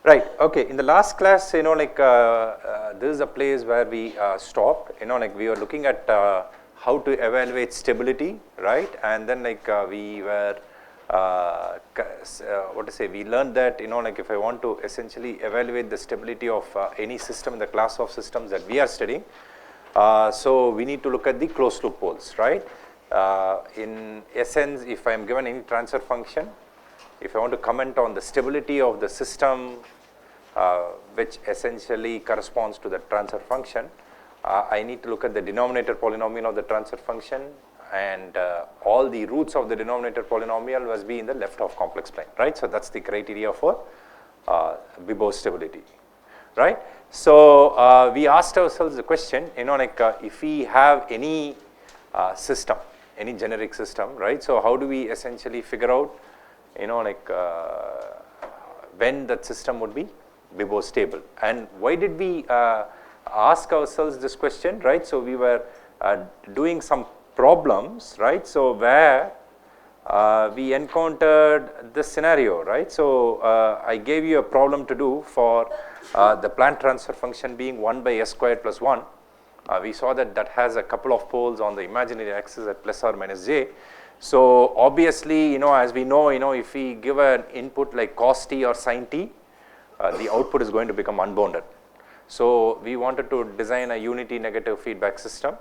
Right, okay, in the last class, this is a place where we stopped, we were looking at how to evaluate stability, right? And then we were, we learned that, if I want to essentially evaluate the stability of any system in the class of systems that we are studying, so we need to look at the closed loop poles, right? In essence, if I am given any transfer function, if I want to comment on the stability of the system, which essentially corresponds to the transfer function, I need to look at the denominator polynomial of the transfer function, and all the roots of the denominator polynomial must be in the left of complex plane, right? So that's the criteria for Bibot stability, right? So we asked ourselves the question, if we have any system, any generic system, right? So how do we essentially figure out, when that system would be Bibot stable? And why did we ask ourselves this question, right? So we were doing some problems, right? So where we encountered this scenario, right? So I gave you a problem to do for the Planck transfer function being 1 by s squared plus 1. We saw that that has a couple of poles on the imaginary axis at plus or minus j. So obviously, as we know, if we give an input like cos t or sin t, the output is going to become unbounded. So we wanted to design a unity negative feedback system,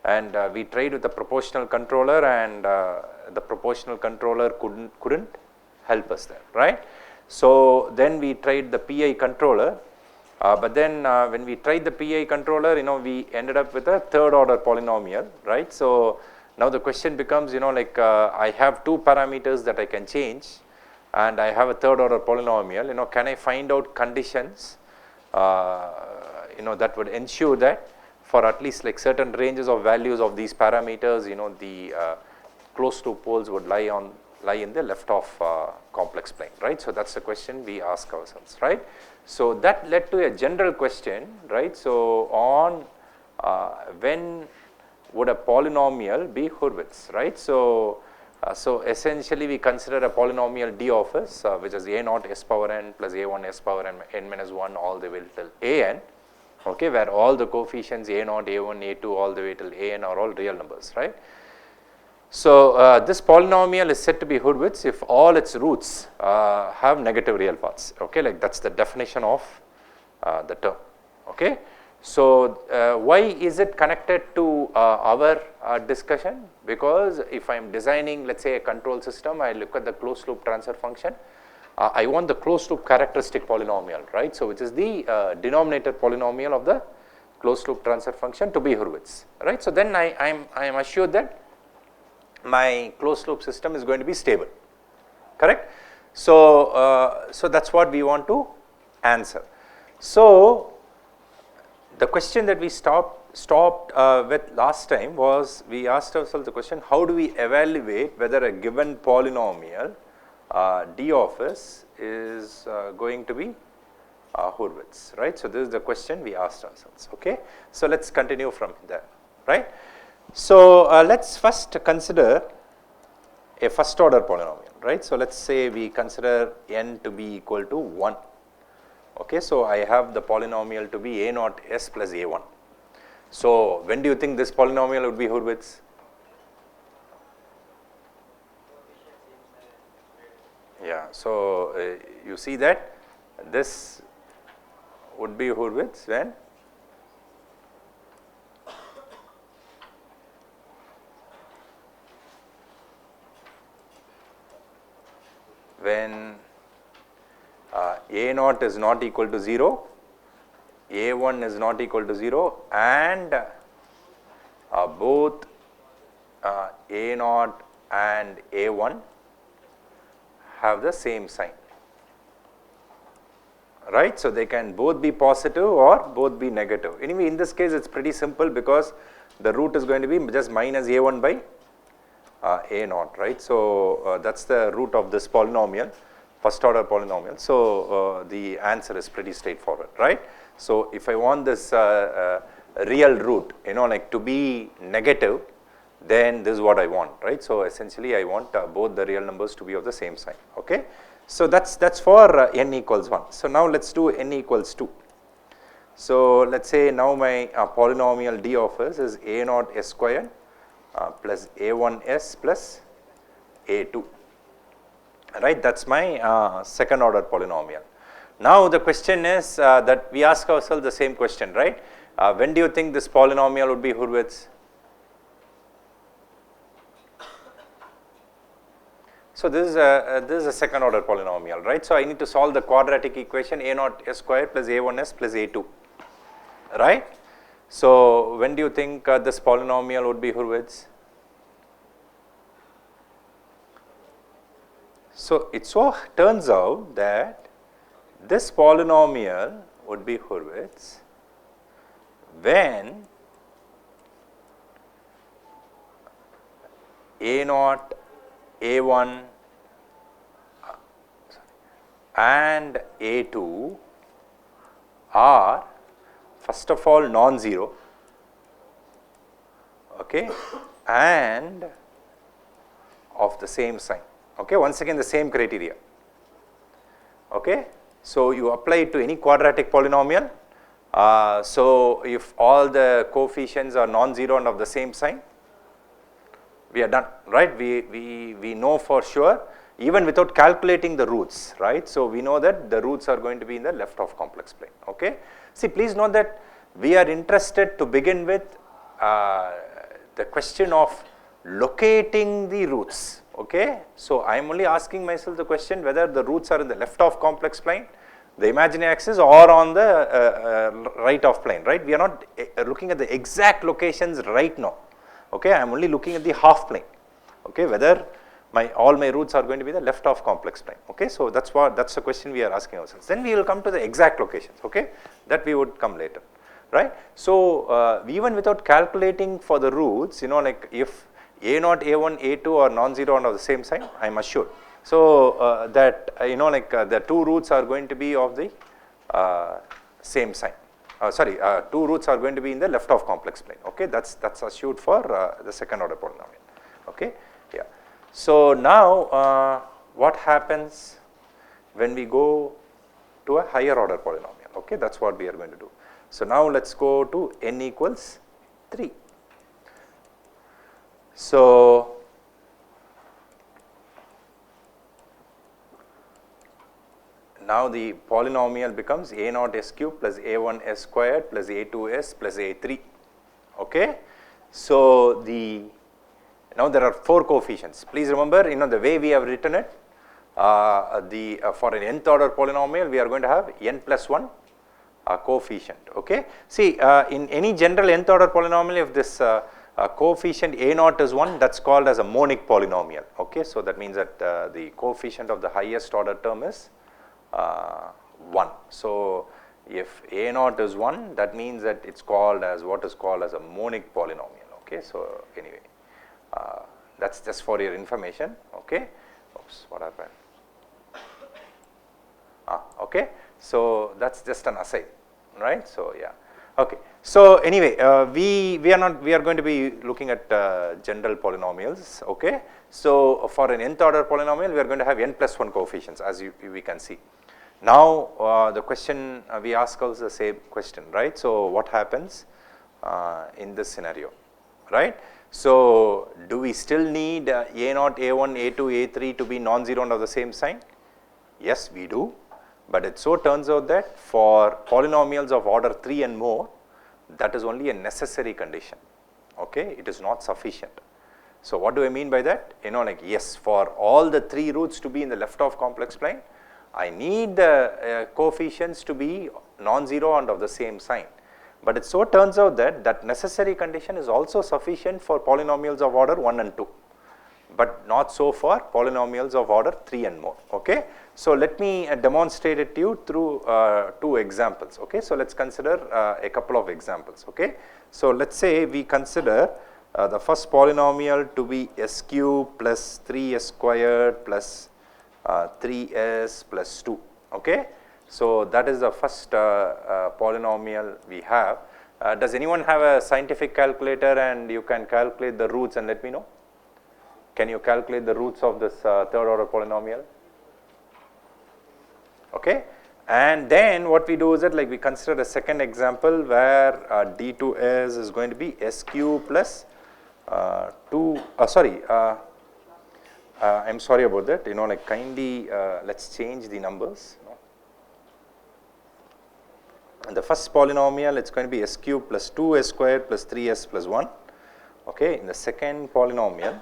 and we tried with the proportional controller, and the proportional controller couldn't help us there, right? So then we tried the PI controller, but then when we tried the PI controller, we ended up with a third order polynomial, right? So now the question becomes, I have two parameters that I can change, and I have a third order polynomial, can I find out conditions, that would ensure that for at least certain ranges of values of these parameters, the closed loop poles would lie in the left of complex plane, right? So that's the question we ask ourselves, right? So that led to a general question, right? So on when would a polynomial be Hurwitz, right? So so essentially we consider a polynomial d of s, which is a naught s power n plus a1 s power n minus 1 all the way till an, okay, where all the coefficients a naught, a1, a2 all the way till an are all real numbers, right? So this polynomial is said to be Hurwitz if all its roots have negative real parts, okay, that's the definition of the term, okay. So why is it connected to our discussion? Because if I am designing, let's say, a control system, I look at the closed loop transfer function, I want the closed loop characteristic polynomial, right? So which is the denominator polynomial of the closed loop transfer function to be Hurwitz, right? So then I am assured that my closed loop system is going to be stable, correct? So so that's what we want to answer. So the question that we stopped with last time was, we asked ourselves the question, how do we evaluate whether a given polynomial d of s is going to be Hurwitz, right? So this is the question we asked ourselves, okay? So let's continue from there, right? So let's first consider a first order polynomial, right? So let's say we consider n to be equal to 1. Okay, so I have the polynomial to be a naught s plus a1. So when do you think this polynomial would be Hurwitz? Yeah, so you see that this would be Hurwitz when a naught is not equal to 0, a1 is not equal to 0, and both a naught and a1 have the same sign, right? So they can both be positive or both be negative. Anyway, in this case it's pretty simple because the root is going to be just minus a1 by a naught, right? So that's the root of this polynomial, first order polynomial. So the answer is pretty straightforward, right? So if I want this real root, to be negative, then this is what I want, right? So essentially I want both the real numbers to be of the same sign, okay? So that's for n equals 1. So now let's do n equals 2. So let's say now my polynomial d of s is a naught s squared plus a1s plus a2, right? That's my second order polynomial. Now the question is that we ask ourselves the same question, right? When do you think this polynomial would be Hurwitz? So this is a second order polynomial, right? So I need to solve the quadratic equation a naught s squared plus a1s plus a2, right? So when do you think this polynomial would be Hurwitz? So it so turns out that this polynomial would be Hurwitz when a naught, a1 and a2 are first of all non-zero, okay, and of the same sign. Okay, once again the same criteria. Okay, so you apply it to any quadratic polynomial. So if all the coefficients are non-zero and of the same sign, we are done, right? We know for sure even without calculating the roots, right? So we know that the roots are going to be in the left of complex plane. Okay, see, please note that we are interested to begin with the question of locating the roots. Okay, so I am only asking myself the question whether the roots are in the left of complex plane, the imaginary axis, or on the right of plane, right? We are not looking at the exact locations right now. Okay, I am only looking at the half plane. Okay, whether all my roots are going to be the left of complex plane. Okay, so that's the question we are asking ourselves. Then we will come to the exact locations. Okay, that we would come later, right? So even without calculating for the roots, like if a naught, a1, a2 are non-zero and of the same sign, I am assured. So that the two roots are going to be of the same sign. Two roots are going to be in the left of complex plane. Okay, that's assured for the second order polynomial. Okay, yeah. So now what happens when we go to a higher order polynomial? Okay, that's what we are going to do. So now let's go to n equals 3. So now the polynomial becomes a naught s cube plus a1 s squared plus a2 s plus a3. Okay, so now there are 4 coefficients. Please remember, the way we have written it, for an nth order polynomial we are going to have n plus 1 coefficient. Okay, see, in any general nth order polynomial, if this coefficient a naught is 1, that's called as a monic polynomial. Okay, so that means that the coefficient of the highest order term is 1. So if a naught is 1, that means that it's called as what is called as a monic polynomial. Okay, so anyway, that's just for your information. Okay, oops, what happened? Okay, so that's just an aside, right? So yeah. Okay, so anyway, we are going to be looking at general polynomials. Okay, so for an nth order polynomial we are going to have n plus 1 coefficients, as we can see. Now the question we ask us the same question, right? So what happens in this scenario, right? So do we still need a naught, a1, a2, a3 to be non-zero and of the same sign? Yes, we do. But it so turns out that for polynomials of order 3 and more, that is only a necessary condition. Okay, it is not sufficient. So what do I mean by that? Yes, for all the 3 roots to be in the left of complex plane, I need the coefficients to be non-zero and of the same sign. But it so turns out that that necessary condition is also sufficient for polynomials of order 1 and 2. But not so for polynomials of order 3 and more. Okay, so let me demonstrate it to you through 2 examples. Okay, so let's consider a couple of examples. Okay, so let's say we consider the first polynomial to be s cube plus 3s squared plus 3s plus 2. Okay, so that is the first polynomial we have. Does anyone have a scientific calculator and you can calculate the roots and let me know? Can you calculate the roots of this third order polynomial? okay. And then what we do is that, like, we consider a second example where D2S is going to be SQ plus 2, I'm sorry about that, you know, like, kindly let's change the numbers. And the first polynomial, it's going to be SQ plus 2S squared plus 3S plus 1, okay. In the second polynomial,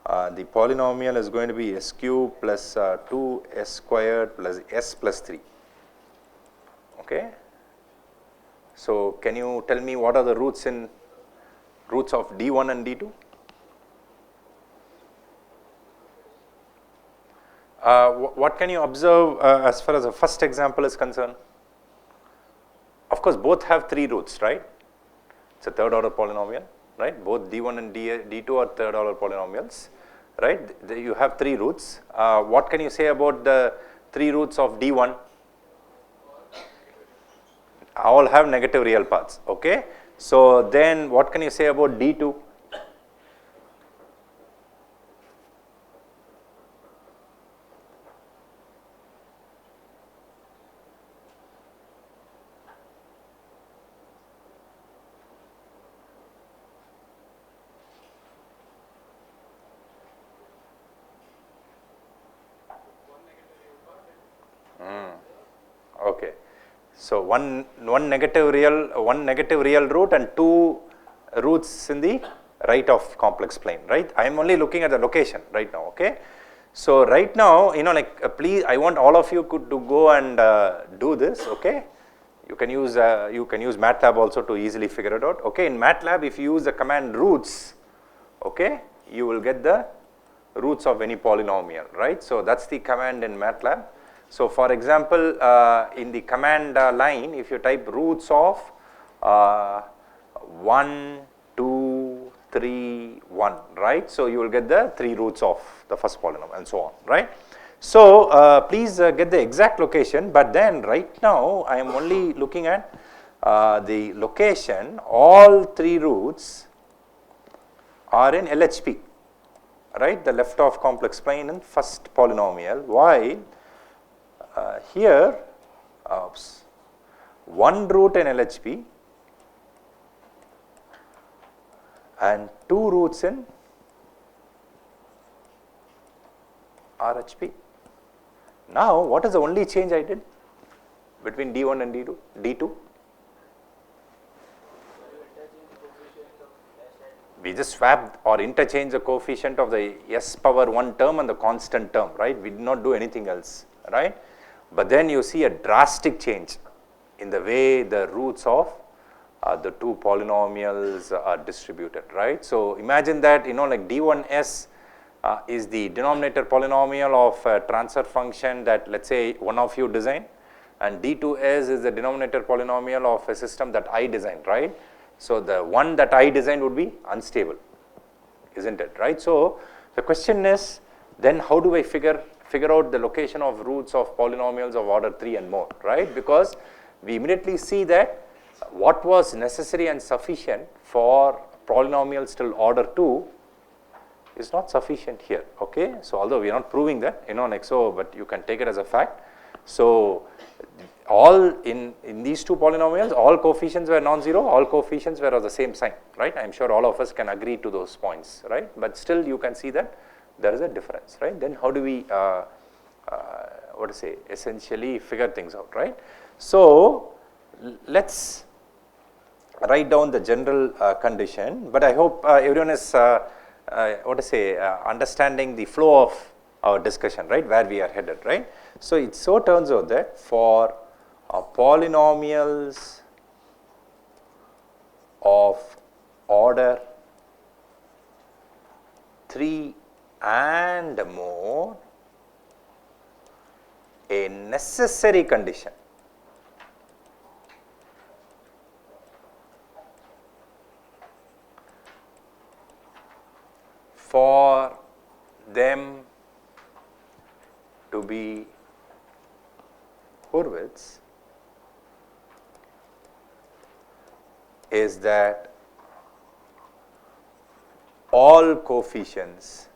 the polynomial is going to be SQ plus 2S squared plus S plus 3, okay. So can you tell me what are the roots of D1 and D2? What can you observe as far as the first example is concerned? Of course, both have 3 roots, right? It's a third order polynomial, right? Both D1 and D2 are third order polynomials, right? You have 3 roots. What can you say about the 3 roots of D1? All have negative real parts, okay. So then what can you say about D2? Okay. So one negative real root and 2 roots in the right of complex plane, right? I am only looking at the location right now, okay. So right now, you know, like, please, I want all of you to go and do this, okay. You can use MATLAB also to easily figure it out, okay. In MATLAB, if you use the command roots, okay, you will get the roots of any polynomial, right? So that's the command in MATLAB. So for example, in the command line, if you type roots of 1, 2, 3, 1, right? So you will get the 3 roots of the first polynomial and so on, right? So please get the exact location, but then right now I am only looking at the location. All 3 roots are in LHP, right? The left of complex plane in first polynomial, while here, one root in LHP and 2 roots in RHP. Now, what is the only change I did between D1 and D2? We just swapped or interchanged the coefficient of the S power 1 term and the constant term, right? We did not do anything else, right? But then you see a drastic change in the way the roots of the 2 polynomials are distributed, right? So imagine that, you know, like, D1S is the denominator polynomial of a transfer function that, let's say, one of you design, and D2S is the denominator polynomial of a system that I designed, right? So the one that I designed would be unstable, isn't it, right? So the question is, then how do I figure out the location of roots of polynomials of order 3 and more, right? Because we immediately see that what was necessary and sufficient for polynomials till order 2 is not sufficient here, okay. So although we are not proving that, you know, like, so, but you can take it as a fact. So all in these 2 polynomials, all coefficients were non-zero, all coefficients were of the same sign, right? I am sure all of us can agree to those points, right? But still you can see that there is a difference, right? Then how do we essentially figure things out, right? So let's write down the general condition, but I hope everyone is understanding the flow of our discussion, right, where we are headed, right? So it so turns out that for polynomials of order 3 and more, a necessary condition for them to be Hurwitz is that all coefficients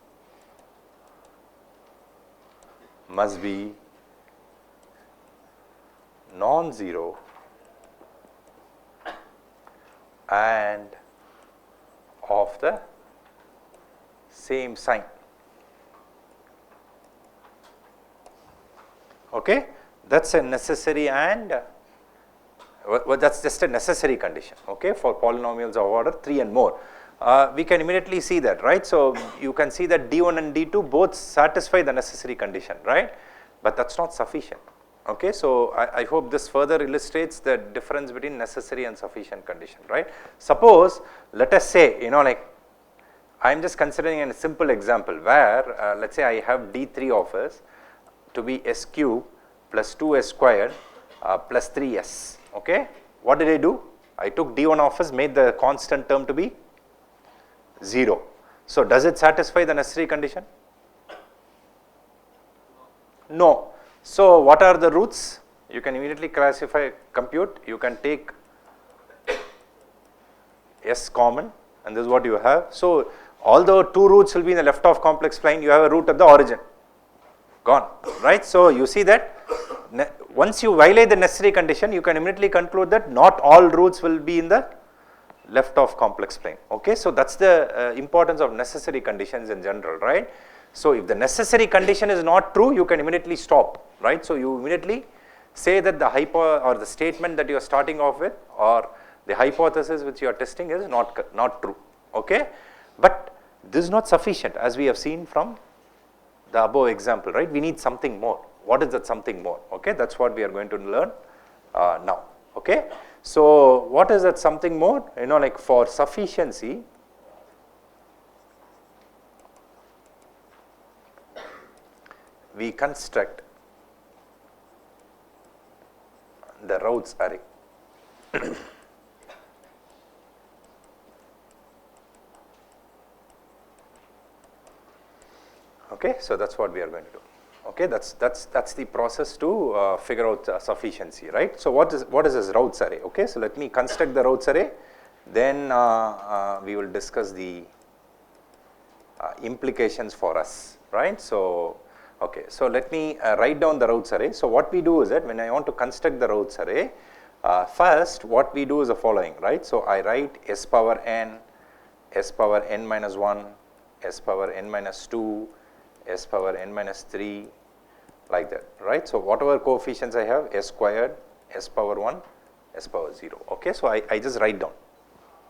must be non-zero and of the same sign. Okay, that's a necessary and that's just a necessary condition, okay, for polynomials of order 3 and more. We can immediately see that, right? So you can see that D1 and D2 both satisfy the necessary condition, right? But that's not sufficient. Okay, so I hope this further illustrates the difference between necessary and sufficient condition, right? Suppose, let us say, like I'm just considering a simple example where let's say I have D3 of s to be s cube plus 2s squared plus 3s. Okay, what did I do? I took D1 of s, made the constant term to be 0. So does it satisfy the necessary condition? No. So what are the roots? You can immediately compute. You can take s common, and this is what you have. So although two roots will be in the left of complex plane, you have a root at the origin. Gone, right? So you see that once you violate the necessary condition, you can immediately conclude that not all roots will be in the left of complex plane. Okay, so that's the importance of necessary conditions in general, right? So if the necessary condition is not true, you can immediately stop, right? So you immediately say that the or the statement that you are starting off with or the hypothesis which you are testing is not true. Okay, but this is not sufficient, as we have seen from the above example, right? We need something more. What is that something more? Okay, that's what we are going to learn now. Okay, so what is that something more? Like for sufficiency, we construct the Routh's array. Okay, so that's what we are going to do. Okay, that's the process to figure out sufficiency, right? So what is this Routh's array? Okay, so let me construct the Routh's array, then we will discuss the implications for us, right? So okay, so let me write down the Routh's array. So what we do is that when I want to construct the Routh's array, first what we do is the following, right? So I write s power n minus 1, s power n minus 2, s power n minus 3, like that, right? So whatever coefficients I have, s squared, s power 1, s power 0. Okay, so I just write down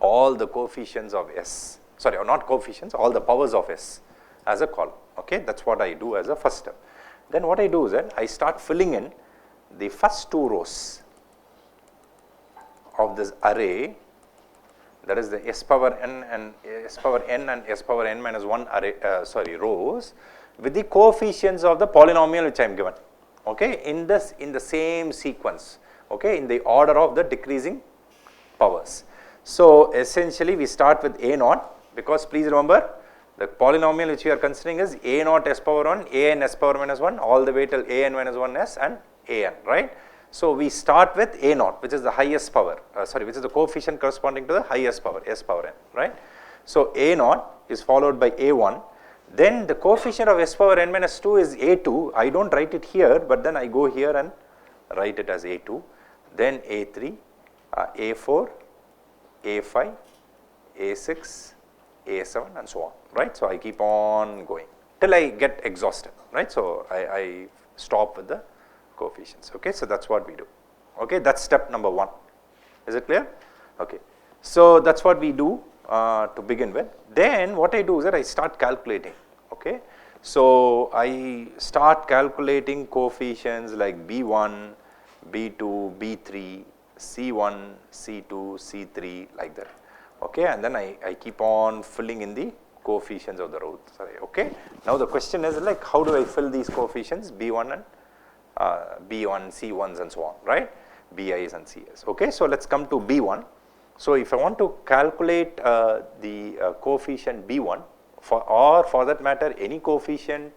all the coefficients of s, sorry, or not coefficients, all the powers of s as a column. Okay, that's what I do as a first step. Then what I do is that I start filling in the first two rows of this array, that is the s power n and s power n minus 1 array, rows with the coefficients of the polynomial which I am given. Okay, in the same sequence. Okay, in the order of the decreasing powers. So essentially we start with a0, because please remember the polynomial which we are considering is a0 s power 1, an s power minus 1, all the way till an minus 1s and an, right? So we start with a0, which is the highest power, which is the coefficient corresponding to the highest power, s power n, right? So a0 is followed by a1, then the coefficient of s power n minus 2 is a2. I don't write it here, but then I go here and write it as a2, then a3, a4, a5, a6, a7 and so on, right? So I keep on going till I get exhausted, right? So I stop with the coefficients. Okay, so that's what we do. Okay, that's step number 1. Is it clear? Okay, so that's what we do to begin with. Then what I do is that I start calculating. Okay, so I start calculating coefficients like b1, b2, b3, c1, c2, c3, like that. Okay, and then I keep on filling in the coefficients of the Routh's array. Okay, now the question is like, how do I fill these coefficients, b1 and b1, c1s and so on, right? bi's and c's. Okay, so let's come to b1. So if I want to calculate the coefficient b1 for that matter any coefficient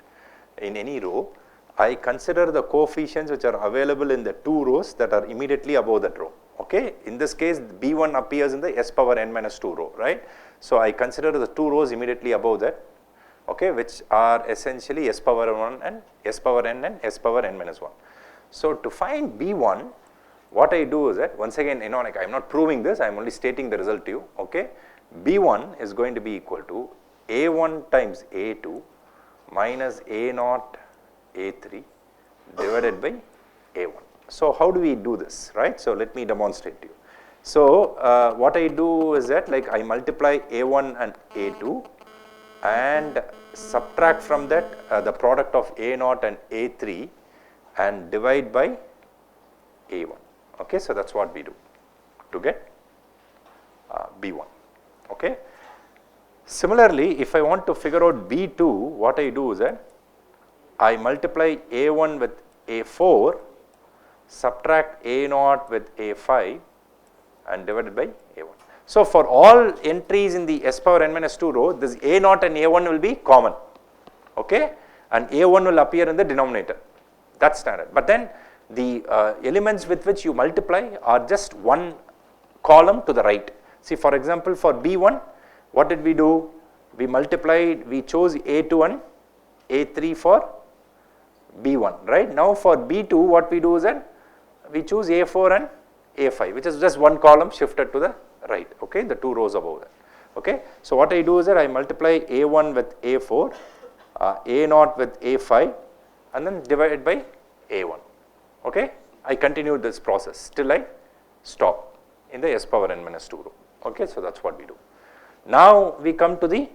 in any row, I consider the coefficients which are available in the two rows that are immediately above that row. Okay, in this case b1 appears in the s power n minus 2 row, right? So I consider the two rows immediately above that, okay, which are essentially s power 1 and s power n and s power n minus 1. So to find b1, what I do is that, once again, like I am not proving this, I am only stating the result to you, okay. B1 is going to be equal to A1 times A2 minus A0 A3 divided by A1. So how do we do this, right? So let me demonstrate to you. So what I do is that, like, I multiply A1 and A2 and subtract from that the product of A0 and A3 and divide by A1. Okay, so that's what we do to get B1. Okay. Similarly, if I want to figure out B2, what I do is that I multiply A1 with A4, subtract A0 with A5 and divided by A1. So for all entries in the S power n minus 2 row, this A0 and A1 will be common, okay, and A1 will appear in the denominator. That's standard. But then the elements with which you multiply are just one column to the right. See, for example, for B1, what did we do? We multiplied, we chose A2 and A3 for B1, right? Now for B2, what we do is that we choose A4 and A5, which is just one column shifted to the right, okay, the two rows above that, okay. So what I do is that I multiply A1 with A4, A0 with A5 and then divide by A1, okay. I continue this process till I stop in the S power n minus 2 row, okay. So that's what we do. Now we come to the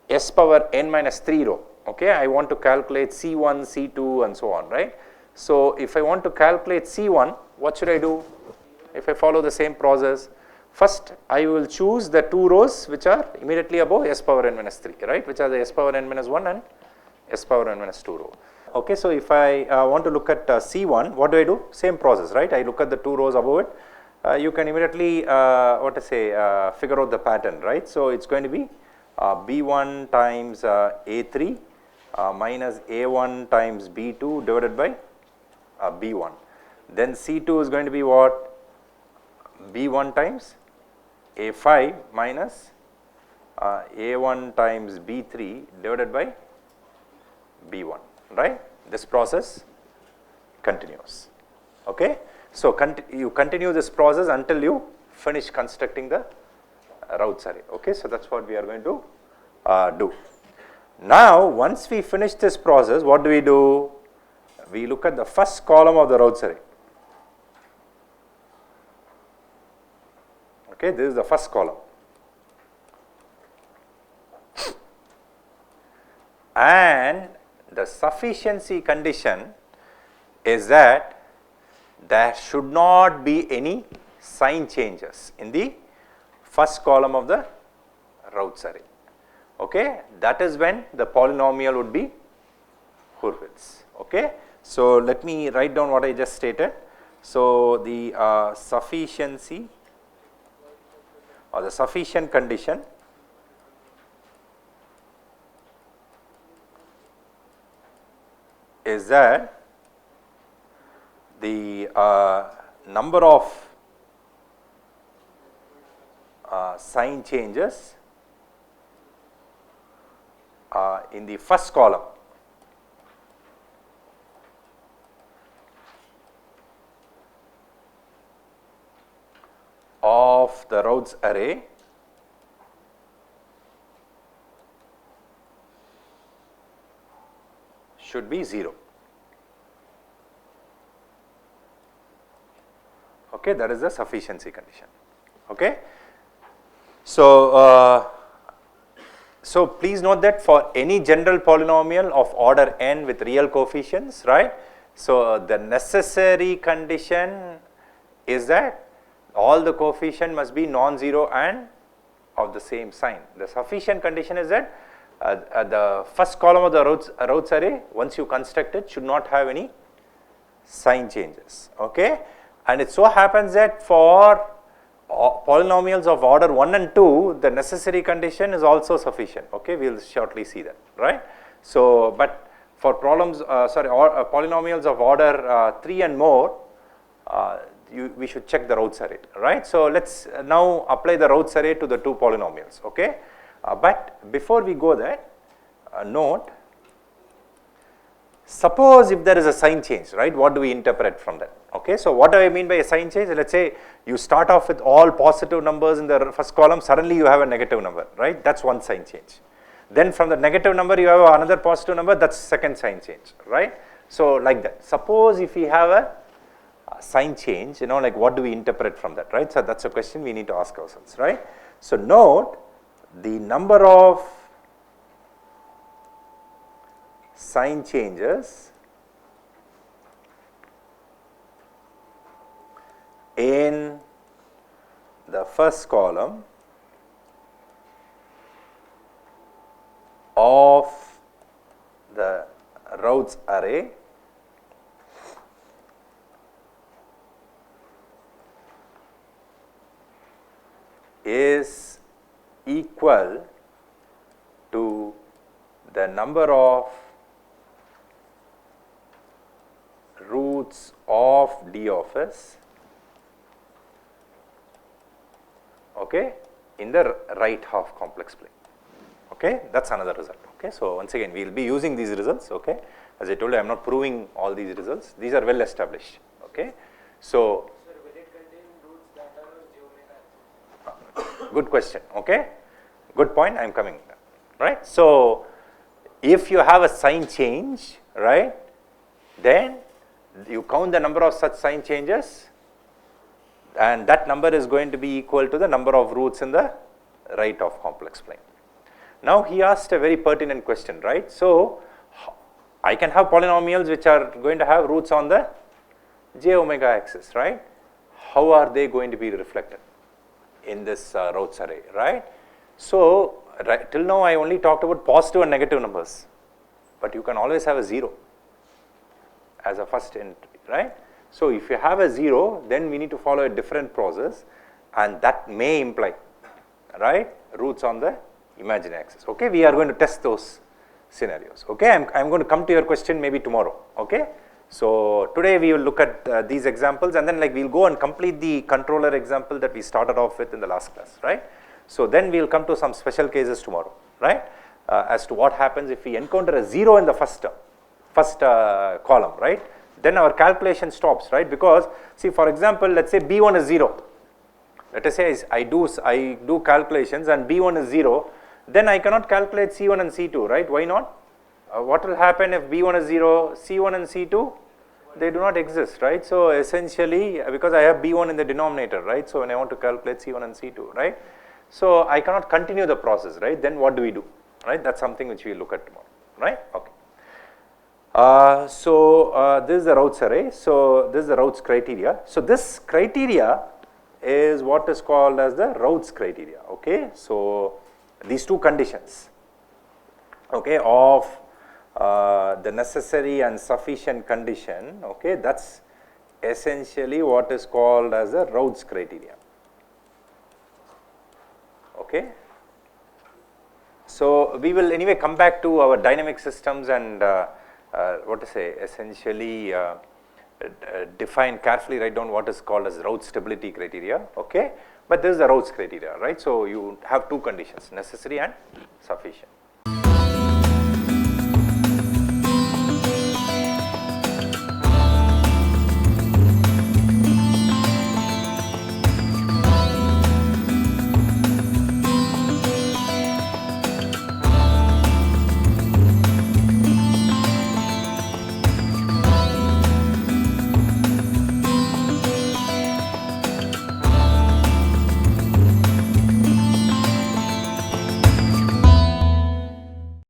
S power n minus 3 row, okay. I want to calculate C1, C2 and so on, right. So if I want to calculate C1, what should I do? If I follow the same process, first I will choose the two rows which are immediately above S power n minus 3, right, which are the S power n minus 1 and S power n minus 2 row. Okay, so if I want to look at C1, what do? Same process, right? I look at the two rows above it. You can immediately, figure out the pattern, right? So it's going to be B1 times A3 minus A1 times B2 divided by B1. Then C2 is going to be what? B1 times A5 minus A1 times B3 divided by B1, right? This process continues, okay. So you continue this process until you finish constructing the Routh array, okay. So that's what we are going to do. Now once we finish this process, what do? We look at the first column of the Routh array. Okay, this is the first column, and the sufficiency condition is that there should not be any sign changes in the first column of the Routh array, okay. That is when the polynomial would be Hurwitz, okay. So let me write down what I just stated. So the sufficiency or the sufficient condition is that the number of sign changes in the first column of the Routh array should be 0. Okay, that is the sufficiency condition. Okay. So, so please note that for any general polynomial of order n with real coefficients, right? So the necessary condition is that all the coefficient must be non-zero and of the same sign. The sufficient condition is that the first column of the Routh array, once you construct it, should not have any sign changes, okay. And it so happens that for polynomials of order 1 and 2, the necessary condition is also sufficient, okay. We will shortly see that, right. So, but for polynomials of order 3 and more, we should check the Routh array, right. So let's now apply the Routh array to the two polynomials, okay. But before we go there, note Suppose if there is a sign change, right, what do we interpret from that? Okay, so what do I mean by a sign change? Let's say you start off with all positive numbers in the first column, suddenly you have a negative number, right? That's one sign change. Then from the negative number you have another positive number, that's second sign change, right? So like that. Suppose if we have a sign change, like what do we interpret from that, right? So that's a question we need to ask ourselves, right? So note the number of sign changes in the first column of the Routh's array is equal to the number of roots of D of S, okay, in the right half complex plane. Okay, that's another result. Okay, so once again we will be using these results. Okay, as I told you, I am not proving all these results. These are well established. Okay, so Sir, will it contain roots that are j omega? Good question. Okay, good point. I am coming. Right. So if you have a sign change, right, then you count the number of such sign changes, and that number is going to be equal to the number of roots in the right of complex plane. Now he asked a very pertinent question, right? So I can have polynomials which are going to have roots on the j omega axis, right? How are they going to be reflected in this Routh's array, right? So till now I only talked about positive and negative numbers, but you can always have a 0 as a first entry, right? So if you have a 0, then we need to follow a different process, and that may imply, right, roots on the imaginary axis. Okay, we are going to test those scenarios. Okay, I'm going to come to your question maybe tomorrow. Okay, so today we will look at these examples, and then like we'll go and complete the controller example that we started off with in the last class, right? So then we'll come to some special cases tomorrow, right, as to what happens if we encounter a 0 in the first term, column, right? Then our calculation stops, right? Because see, for example, let's say B1 is 0. Let us say I do calculations and B1 is 0, then I cannot calculate C1 and C2, right? Why not? What will happen if B1 is 0, C1 and C2, they do not exist, right? So essentially, because I have B1 in the denominator, right? So when I want to calculate C1 and C2, right? So I cannot continue the process, right? Then what do we do, right? That's something which we will look at tomorrow, right? Okay. This is the Routh's array. So this is the Routh's criteria. So this criteria is what is called as the Routh's criteria. Okay. So these two conditions, okay, of the necessary and sufficient condition. Okay, that's essentially what is called as the Routh's criteria. Okay. So we will anyway come back to our dynamic systems and what to say, essentially define carefully, write down what is called as Routh stability criteria, okay? But this is the Routh's criteria, right? So you have two conditions, necessary and sufficient.